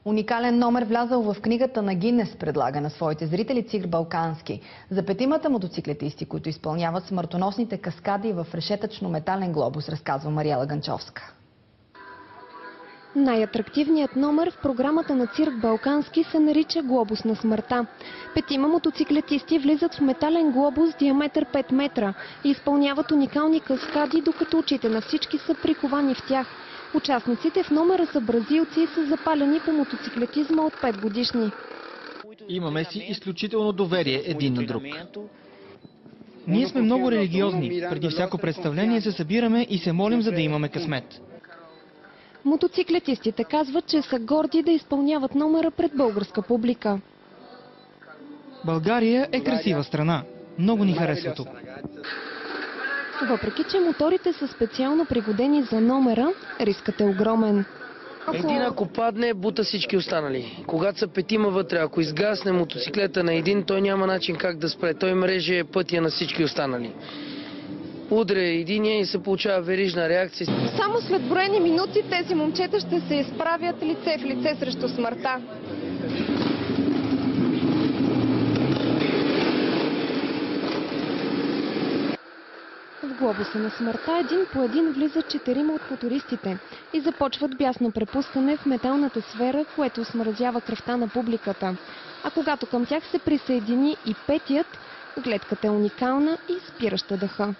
Уникален номер, влязъл в книгата на Гинес, предлага на своите зрители цирк Балкански. За петимата мотоциклетисти, които изпълняват смъртоносните каскади в решетъчно-метален глобус, разказва Мариела Ганчовска. Най-атрактивният номер в програмата на цирк Балкански се нарича Глобус на смъртта. Петима мотоциклетисти влизат в метален глобус с диаметър 5 метра и изпълняват уникални каскади, докато очите на всички са приковани в тях. Участниците в номера са бразилци и са запалени по мотоциклетизма от 5 годишни. Имаме си изключително доверие един на друг. Ние сме много религиозни. Преди всяко представление се събираме и се молим, за да имаме късмет. Мотоциклетистите казват, че са горди да изпълняват номера пред българска публика. България е красива страна. Много ни харесва тук. Въпреки че моторите са специално пригодени за номера, рискът е огромен. Един ако падне, бута всички останали. Когато са петима вътре, ако изгасне мотоциклета на един, той няма начин как да спре. Той мреже пътя на всички останали. Удря единия и се получава верижна реакция. Само след броени минути тези момчета ще се изправят лице в лице срещу смъртта. В глобуса на смъртта един по един влизат 4 от мотористите и започват бясно препускане в металната сфера, което смразява кръвта на публиката. А когато към тях се присъедини и петият, гледката е уникална и спираща дъха.